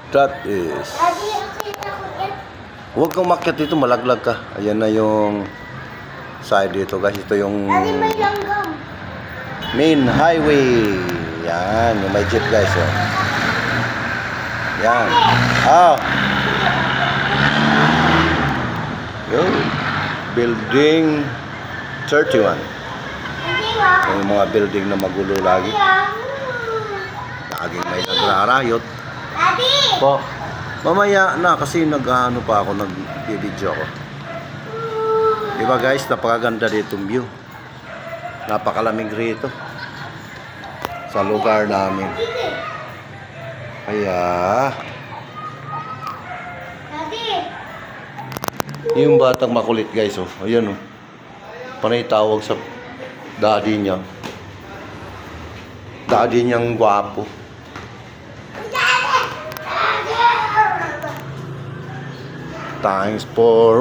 That is... Huwag kang makyat dito, malaglag ka. Ayan na yung side dito guys. Ito yung main highway. Yan, yung may jeep guys. Oh. Yan. Ah. Yung building 31. Yung mga building na magulo lagi. Laging may nagrarayot. Po. Mamaya na kasi nag-ano pa ako, nag-video ako. Diba guys, napakaganda dito yung view. Napakalamig rito sa lugar namin. Kaya yung batang makulit guys, oh. Ayan oh. Panay tawag sa daddy niya. Daddy niyang gwapo. Thanks for